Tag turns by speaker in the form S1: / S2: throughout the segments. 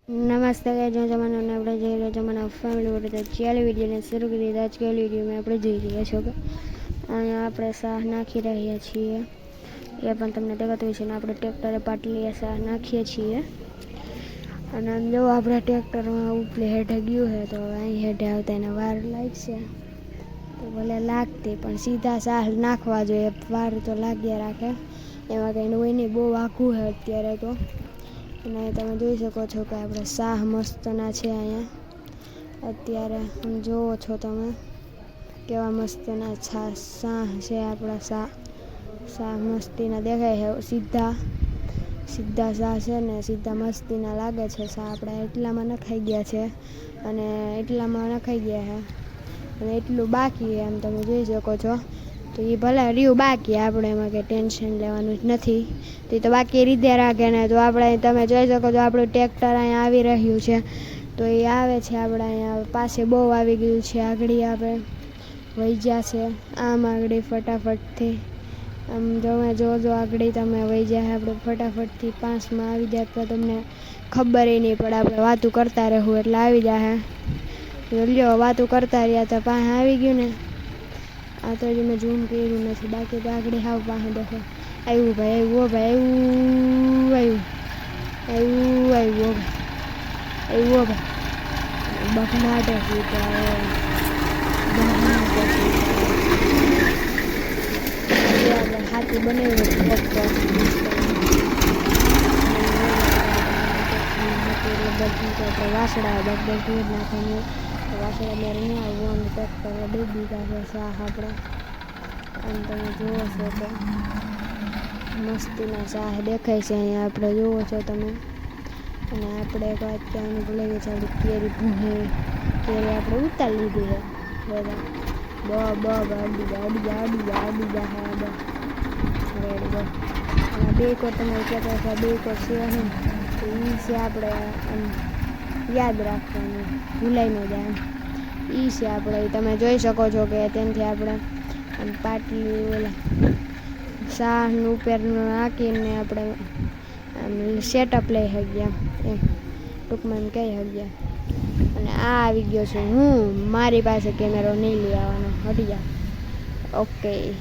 S1: નમસ્તે જો જમાનાને આપણે જઈ રહ્યા જમાના ફેમિલી વડે ચાલે વિડીયોને શરૂ કરી દીધા આજકાલ વિડીયોમાં આપણે જઈ રહ્યા છો કે અહીંયા આપણે શાહ નાખી રહ્યા છીએ એ પણ તમને દેખાતું હોય છે ને આપણે ટ્રેક્ટરે પાટલીએ શાહ નાખીએ છીએ અને જો આપણે ટ્રેક્ટરમાં ઉપલે હેઠે ગયું છે તો અહીં હેઠે આવતા એને વાર લાગશે તો ભલે લાગતી પણ સીધા શાહ નાખવા જોઈએ વાર તો લાગ્યા રાખે એમાં કંઈ હોય નહીં બહુ આખું છે અત્યારે તો અને તમે જોઈ શકો છો કે આપણે શાહ મસ્તના છે અહીંયા અત્યારે જોવો છો તમે કેવા મસ્તના શાહ છે આપણા શાહ મસ્તીના દેખાય છે સીધા શાહ છે ને સીધા મસ્તીના લાગે છે શાહ આપણા એટલામાં નખાઈ ગયા છે અને એટલામાં નખાઈ ગયા છે અને એટલું બાકી એમ તમે જોઈ શકો છો તો એ ભલે રહ્યું બાકી આપણે એમાં કંઈ ટેન્શન લેવાનું જ નથી તો બાકી રીતે રાખે ને તો આપણે તમે જોઈ શકો છો આપણું ટ્રેક્ટર અહીંયા આવી રહ્યું છે તો એ આવે છે આપણે અહીંયા પાસે બહુ આવી ગયું છે આગળ આપણે વહી ગયા છે આમ આગળ ફટાફટથી આમ તમે જોજો આગળ તમે વહી જાય આપણે ફટાફટથી 5માં આવી જાય તો તમને ખબર નહીં પડે આપણે વાતું કરતા રહેવું એટલે આવી જાય લ્યો વાતું કરતા રહ્યા તો પાસે આવી ગયું ને આ તો હજી મેં ઝૂમ કર્યું નથી બાકી તો આગળ હાવ પાસે દેખો આવ્યું ભાઈ આવ્યું ભાઈ આવ્યું ભાઈ બખડાટે આપણે હાથી બનાવ્યું ફક્ત વાસડા બધું દૂર નાખવાનું વાસડા મેં નહીં આવવું અને ટ્રેક્ટર દઈ દીધા છે શાહ આપણે અને તમે જુઓ છો તો મસ્તીના શાહ દેખાય છે અહીંયા આપણે જુઓ છો તમે અને આપણે એક વાત કહેવાનું ભૂલી ગઈ છે આપણી કેરી ભૂહે કેરી આપણે ઉતારી લીધી છે અને બે કોર તમારે કહેતા હતા બે કોર છે ને તો એ છે આપણે યાદ રાખવાનું ભૂલાઈ ન જાય એ છે આપણે તમે જોઈ શકો છો કે તેનાથી આપણે પાટલી ઓલા શાહનું ઉપરનું નાખીને આપણે સેટઅપ લઈ શકીએ એમ ટૂંકમાં એમ કહી શકીએ અને આ આવી ગયો છે હું મારી પાસે કેમેરો નહીં લઈ આવવાનો હટી જાઓ ઓકે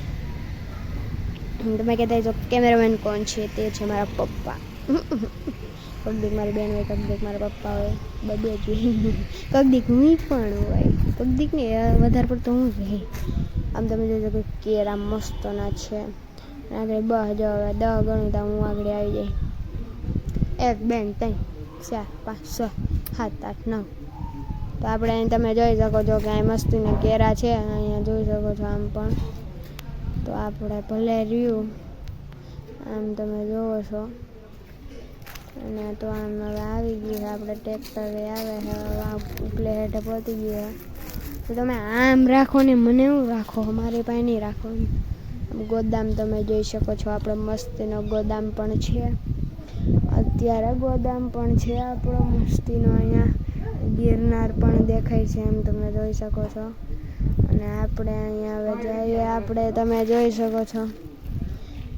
S1: તમે કહેતા છો કેમેરામેન કોણ છે તે છે મારા પપ્પા કગદીક મારી બેન હોય કગદીક મારા પપ્પા હોય બધે જ કગદીક હું પણ હોય કગદીક ને વધારે પડતો હું જ હોય આમ તમે જોઈ શકો કેરા મસ્તના છે આગળ 10 ગણું તો હું આગળ આવી જાય 1 2 3 4 5 6 7 8 9 તો આપણે અહીં તમે જોઈ શકો છો કે અહીં મસ્તીના કેરા છે અહીંયા જોઈ શકો છો આમ પણ તો આપણે ભલે રહ્યું આમ તમે જોવો છો અને તો આમ હવે આવી ગયું આપણે ટ્રેક્ટરે આવે છે ઉપલે હેઠે પહોંચી ગયું તો તમે આમ રાખો ને મને એવું રાખો અમારી પાસે નહીં રાખો ગોદામ તમે જોઈ શકો છો આપણો મસ્તીનો ગોદામ પણ છે અત્યારે ગોદામ પણ છે આપણો મસ્તીનો અહીંયા ગિરનાર પણ દેખાય છે એમ તમે જોઈ શકો છો અને આપણે અહીંયા હવે જઈએ આપણે તમે જોઈ શકો છો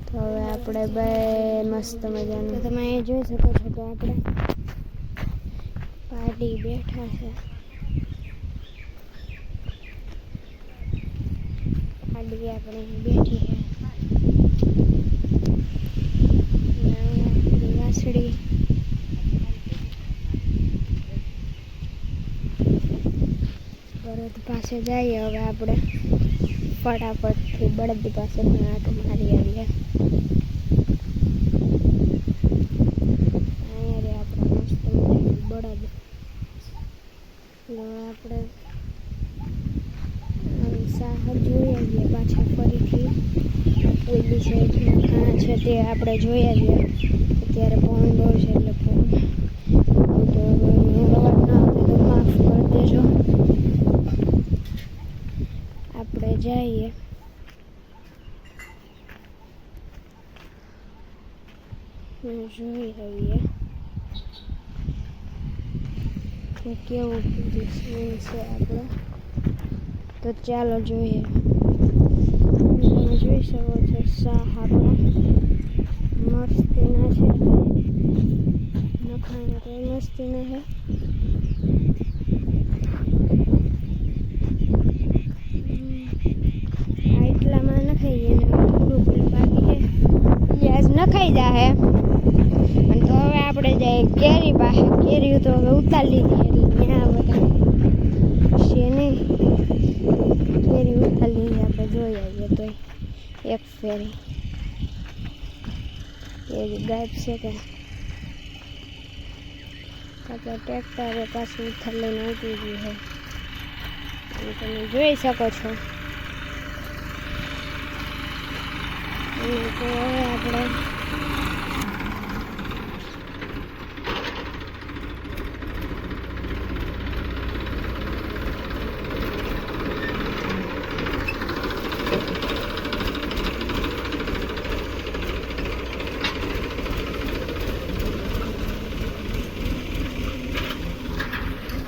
S1: તો હવે આપણે બે મસ્ત મજાનું તમે એ જોઈ શકો છો કે આપણે પાર્ટી બેઠા છે પાર્ટી આપણે બેઠી છે વાસળી બળદ પાસે જઈએ હવે આપણે ફટાફટથી બળદ પાસે આંટો મારી આવીએ અહીંયા આપણે મસ્ત મજાનું બળદ આપણે શાહ જોઈ આવીએ પાછા ફરીથી ઓલી સાઈડમાં ઘણા છે તે આપણે જોઈ આવીએ અત્યારે ફોન બહુ છે એટલે ફોન તો અવાજ ના આવે તો માફ કરી દેજો આપણે જઈએ જોઈ આવીએ કે કેવું સીન છે આપણે તો ચાલો જોઈએ તમે જોઈ શકો છો શાહ આપણા મસ્તીના છે खाने कोई मस्ती में है। આટલામાં નખાઈ ગયા ને થોડું બાકી છે એ આજ નખાઈ જાય. અને તો હવે આપણે જઈએ કેરી પાસે. કેરી તો હવે ઉતારી લીધી એટલે ત્યાં બધા છે નહીં. કેરી ઉતારી લીધી આપણે જોઈ આવીએ તો એક ફેરી કેરી ગાયબ છે કે આપણે ટ્રેક્ટરે પાછું ઉથલ લઈને ઉતરી ગયું છે અને તમે જોઈ શકો છો. અને તો હવે આપણે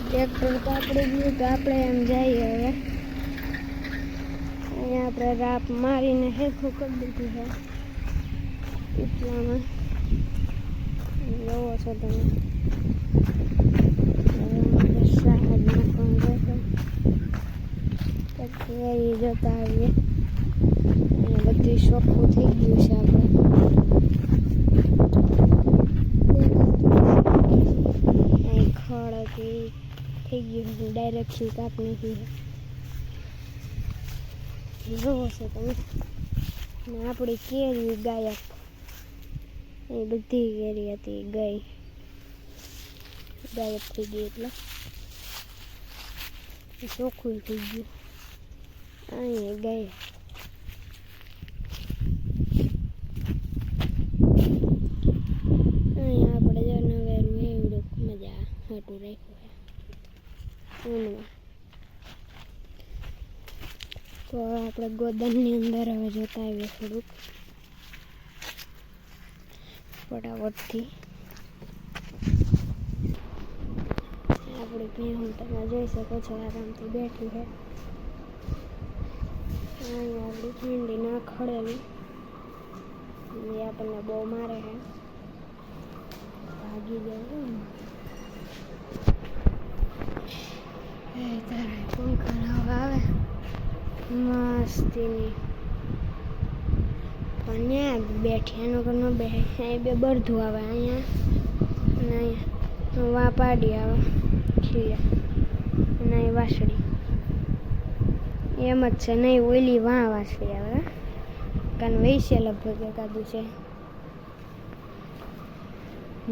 S1: ટ્રેક્ટર તો આપણે ગયું તો આપણે એમ જઈએ. હવે અહીંયા આપણે રાપ મારીને હેરખું કરી દીધું છે એટલામાં જોવો છો તમે. સાહજ નાખવાનું રહેશે પછી એ જોતા આવીએ. અને બધું ચોખ્ખું થઈ ગયું છે. આપણે અહીં ખડ હતી થઈ ગયું છે ડાયરેક્ટલી કાપ નાખી જોવો છો તમે. ને આપણી કેરી ગાયબ. એ બધી કેરી હતી ગઈ ગાયબ થઈ ગઈ એટલે ચોખ્ખું થઈ ગયું. અહીં ગઈ અહીં આપણે જો નવેરું એવડું મજા હાટું રાખ્યું છે. તો આપણે ગોદામની અંદર હવે જોતા આવીએ થોડુંક ફટાફટથી. આપણી ભેહું તમે જોઈ શકો છો આરામથી બેઠી છે. અહીંયા આપણી ભીંડી ના ખડેલી એ આપણને બહુ મારે છે. ભાગી જાય તારા પંખા હવા આવે મસ્તીની. પણ ત્યાં બેઠી એનું ઘર ન બેઠે. અહીં બે બરધું આવે અહીંયા અને અહીંયા વા પાડી આવે ખીરા અને અહીં વાસળી એમ જ છે. નહીં ઓઈલી વાં વાસળી આવે કારણ વૈસે લગભગ એકાદું છે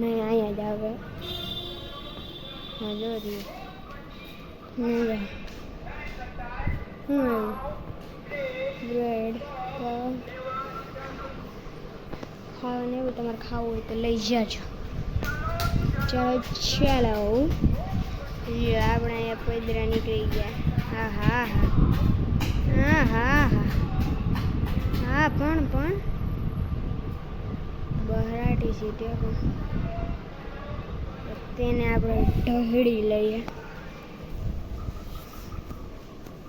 S1: નહીં અહીંયા જ આવે. હા જોરી બ્રેડ ખાવાનું એવું તમારે ખાવું હોય તો લઈ જાજો. ચાલો આપણે અહીંયા પૈદરા નીકળી ગયા. હા હા હા હા હા હા હા પણ બહરાટી છે તે પણ તેને આપણે ઢહડી લઈએ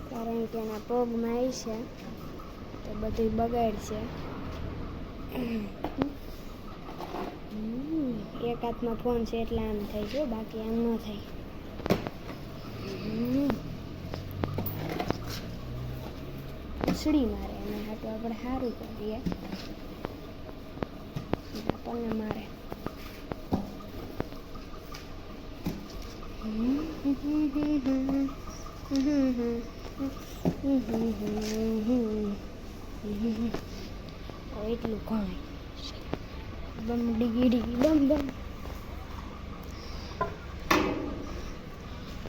S1: કારણ કે એના પગમાં આવી છે તો બધું બગાડશે. એક હાથમાં ફોન છે એટલે આમ થાય છે બાકી આમ ન થાય. ઉછળી મારે એના હાટું આપણે સારું કરીએ આપણને મારે. એટલું કોણ બમ ડીગી ડીગી બમ બમ.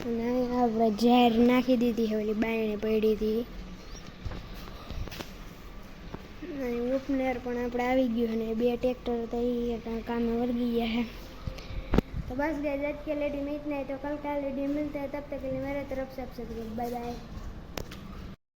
S1: અને આપણે ઝેર નાખી દીધી ઓલી બાયણે પડી હતી. ઉપનેર પણ આપણે આવી ગયું અને બે ट्रैक्टर तो ये काम में वर्ग गया है। तो बस गाइस आज के लिए इतना ही। तो कल का वीडियो मिलते हैं, तब तक के लिए मेरे तरफ से आप सबको बाय बाय।